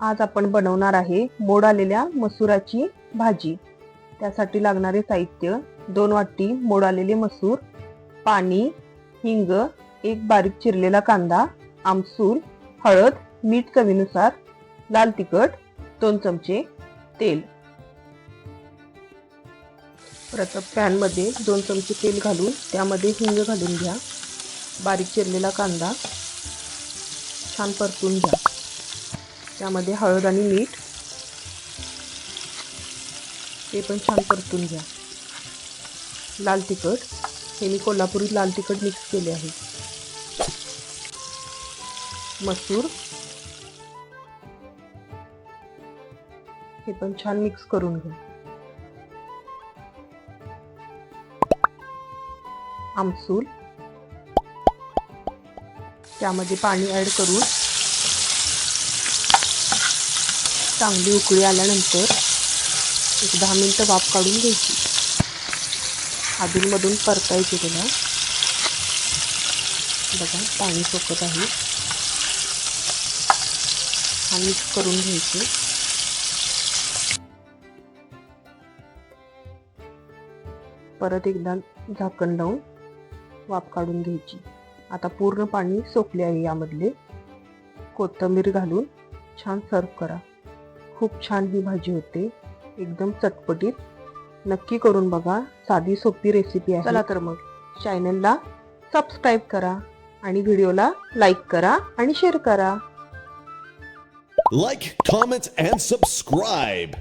आज आपण बनवणार आहे मोड आलेल्या मसुराची भाजी। त्यासाठी लागणारे साहित्य 2 वाटी मोड आलेले मसूर, पाणी, हिंग, एक बारीक चिरलेला कांदा, आमसूल, हळद, मीठ चवीनुसार, लाल तिखट, 2 चमचे तेल। प्रथम पॅन मध्ये 2 चमचे तेल घालून त्यामध्ये हिंग घालून घ्या। बारीक चिरलेला कांदा छान परतून घ्या। त्यामध्ये हळद आणि मीठ ते पण छान परतून घ्या। लाल तिखट हे मी कोल्हापुरी लाल तिखट मिक्स केले आहे। मसूर हे पण छान मिक्स करून घ्या। आमसूल त्यामध्ये पाणी ऍड करून चांगली उकळी आल्यानंतर 10 मिनिटं वाफ काढून घ्यायची। अधूनमधून परतायचे त्याला। बघा पाणी सुकत आहे। छान मिक्स करून घ्यायचे। परत एकदा झाकण लावून वाफ काढून घ्यायची। आता पूर्ण पाणी सोकले आहे। यामधले कोथिंबीर घालून छान सर्व करा। खूप छान ही भाजी होते, एकदम चटपटीत। नक्की करून बघा, साधी सोपी रेसिपी आहे। चला तर मग चॅनलला सबस्क्राइब करा आणि व्हिडिओला लाईक करा आणि शेअर करा। Like, comment, and subscribe.